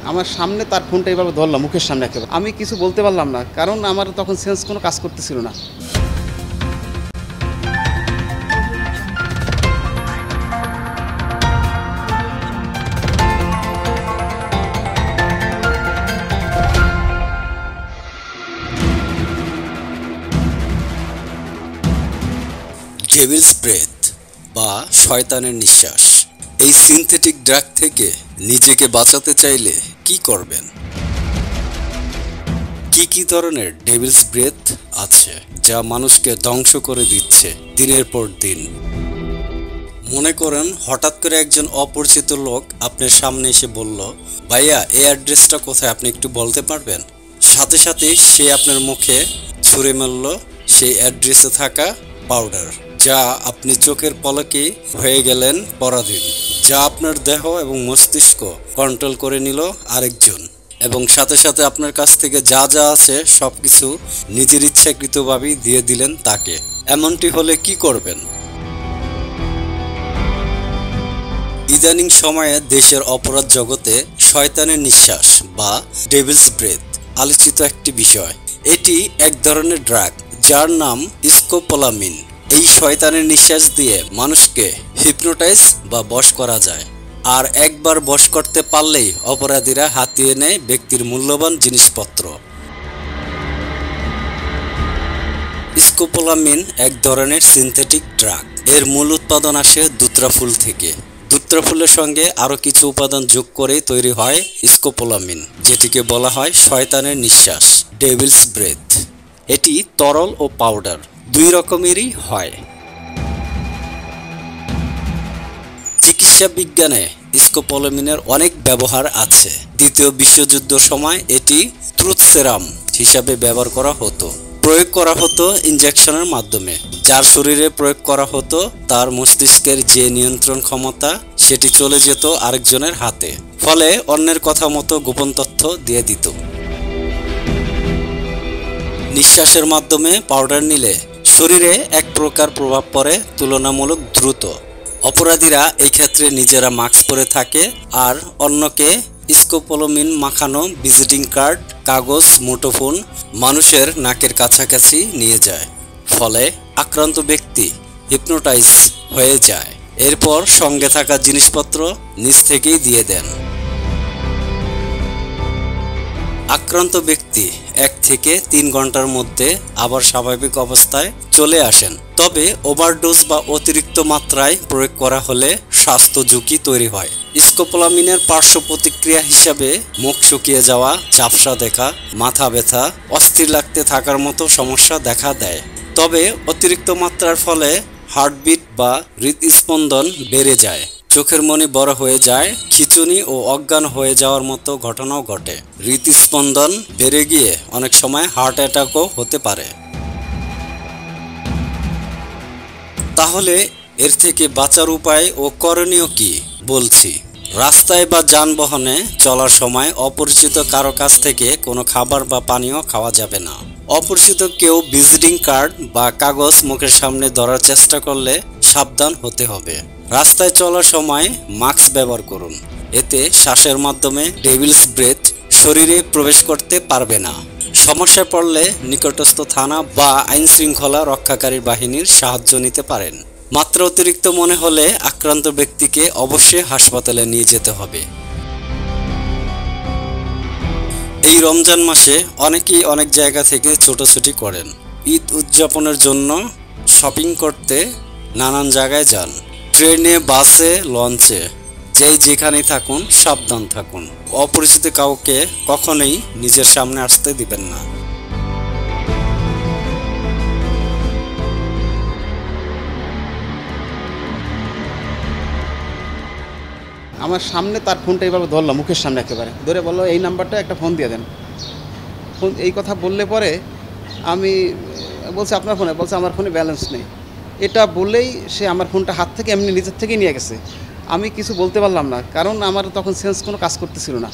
আমার সামনে তার ফোনটা এভাবে ধরলাম মুখের সামনে একেবারে। আমি কিছু বলতে পারলাম না, কারণ আমার তখন সেন্স কোনো কাজ করতেছিল না। ডেভিলস ব্রেথ বা শয়তানের নিঃশ্বাস, এই সিনথেটিক ড্রাগ থেকে নিজেকে বাঁচাতে চাইলে কি করবেন? কি ধরনের ডেভিলস ব্রেথ আছে যা মানুষকে ধ্বংস করে দিচ্ছে দিনের পর দিন? মনে করেন হঠাৎ করে একজন অপরিচিত লোক আপনার সামনে এসে বলল, ভাইয়া এই অ্যাড্রেসটা কোথায়, আপনি একটু বলতে পারবেন? সাথে সাথে সে আপনার মুখে ছুঁড়ে মারল সেই অ্যাড্রেসে থাকা পাউডার, যা আপনি চোখের পলকে হয়ে গেলেন পরাধীন, যা আপনার দেহ এবং মস্তিষ্ক কন্ট্রোল করে নিল আরেকজন, এবং সাথে সাথে আপনার কাছ থেকে যা যা আছে সবকিছু নিজের ইচ্ছাকৃতভাবেই দিয়ে দিলেন তাকে। এমনটি হলে কি করবেন? ইদানিং সময়ে দেশের অপরাধ জগতে শয়তানের নিঃশ্বাস বা ডেভিলস ব্রেথ আলোচিত একটি বিষয়। এটি এক ধরনের ড্রাগ যার নাম স্কোপোলামিন। এই শয়তানের নিঃশ্বাস দিয়ে মানুষকে হিপনোটাইজ বা বশ করা যায়, আর একবার বশ করতে পারলেই অপরাধীরা হাতিয়ে নেয় ব্যক্তির মূল্যবান জিনিসপত্র। স্কোপোলামিন এক ধরনের সিনথেটিক ড্রাগ। এর মূল উৎপাদন আসে দুত্রা ফুল থেকে। দুত্রা ফুলের সঙ্গে আরও কিছু উপাদান যোগ করে তৈরি হয় স্কোপোলামিন, যেটিকে বলা হয় শয়তানের নিঃশ্বাস, ডেভিলস ব্রেথ। এটি তরল ও পাউডার দুই রকমেরই হয়। চিকিৎসা বিজ্ঞানে স্কোপোলামিনের অনেক ব্যবহার আছে। দ্বিতীয় বিশ্বযুদ্ধের সময় এটি ট্রুথ সেরাম হিসাবে ব্যবহার করা হতো। প্রয়োগ করা হতো ইনজেকশনের মাধ্যমে। যার শরীরে প্রয়োগ করা হতো তার মস্তিষ্কের যে নিয়ন্ত্রণ ক্ষমতা সেটি চলে যেত আরেকজনের হাতে, ফলে অন্যের কথা মতো গোপন তথ্য দিয়ে দিত। নিঃশ্বাসের মাধ্যমে পাউডার নিলে শরীরে এক প্রকার প্রভাব পড়ে তুলনামূলক দ্রুত। অপরাধীরা এই ক্ষেত্রে নিজেরা মাস্ক পরে থাকে আর অন্যকে স্কোপোলামিন মাখানো ভিজিটিং কার্ড, কাগজ, মুঠোফোন মানুষের নাকের কাছাকাছি নিয়ে যায়। ফলে আক্রান্ত ব্যক্তি হিপনোটাইজ হয়ে যায়। এরপর সঙ্গে থাকা জিনিসপত্র নিজ থেকেই দিয়ে দেন। আক্রান্ত ব্যক্তি 1 থেকে 3 ঘন্টার মধ্যে আবার স্বাভাবিক অবস্থায় চলে আসেন। তবে ওভারডোজ বা অতিরিক্ত মাত্রায় প্রয়োগ করা হলে স্বাস্থ্য ঝুঁকি তৈরি হয়। স্কোপোলামিনের পার্শ্ব প্রতিক্রিয়া হিসাবে মুখ শুকিয়ে যাওয়া, ঝাপসা দেখা, মাথা ব্যথা, অস্থির লাগতে থাকার মতো সমস্যা দেখা দেয়। তবে অতিরিক্ত মাত্রার ফলে হার্টবিট বা হৃদস্পন্দন বেড়ে যায়, চোখের মনি বড় হয়ে যায়, খিঁচুনি ও অজ্ঞান হয়ে যাওয়ার মতো ঘটনাও ঘটে। হৃদস্পন্দন বেড়ে গিয়ে অনেক সময় হার্ট অ্যাটাকও হতে পারে। তাহলে এর থেকে বাঁচার উপায় ও করণীয় কি বলছি। রাস্তায় বা যানবাহনে চলার সময় অপরিচিত কারো কাছ থেকে কোনো খাবার বা পানীয় খাওয়া যাবে না। অপরিচিত কেউ ভিজিটিং কার্ড বা কাগজ মুখের সামনে ধরার চেষ্টা করলে সাবধান হতে হবে। রাস্তায় চলার সময় মাস্ক ব্যবহার করুন, এতে শ্বাসের মাধ্যমে ডেভিলস ব্রেথ শরীরে প্রবেশ করতে পারবে না। সমস্যায় পড়লে নিকটস্থ থানা বা আইন শৃঙ্খলা রক্ষাকারী বাহিনীর সাহায্য নিতে পারেন। মাত্রা অতিরিক্ত মনে হলে আক্রান্ত ব্যক্তিকে অবশ্যই হাসপাতালে নিয়ে যেতে হবে। এই রমজান মাসে অনেকেই অনেক জায়গা থেকে ছোটাছুটি করেন। ঈদ উদযাপনের জন্য শপিং করতে নানান জায়গায় যান। ট্রেনে, বাসে, লঞ্চে, যেখানেই থাকুন সাবধান থাকুন। অপরিচিত কাউকে কখনোই নিজের সামনে আসতে দিবেন না। আমার সামনে তার ফোনটা এভাবে ধরলাম মুখের সামনে একেবারে ধরে বললো, এই নাম্বারটা একটা ফোন দিয়ে দেন। ফোন এই কথা বললে পরে আমি বলছি আপনার ফোনে, বলছে আমার ফোনে ব্যালেন্স নেই। এটা বললেই সে আমার ফোনটা হাত থেকে এমনি নিজের থেকেই নিয়ে গেছে। আমি কিছু বলতে পারলাম না, কারণ আমার তখন সেন্স কোনো কাজ করতেছিল না।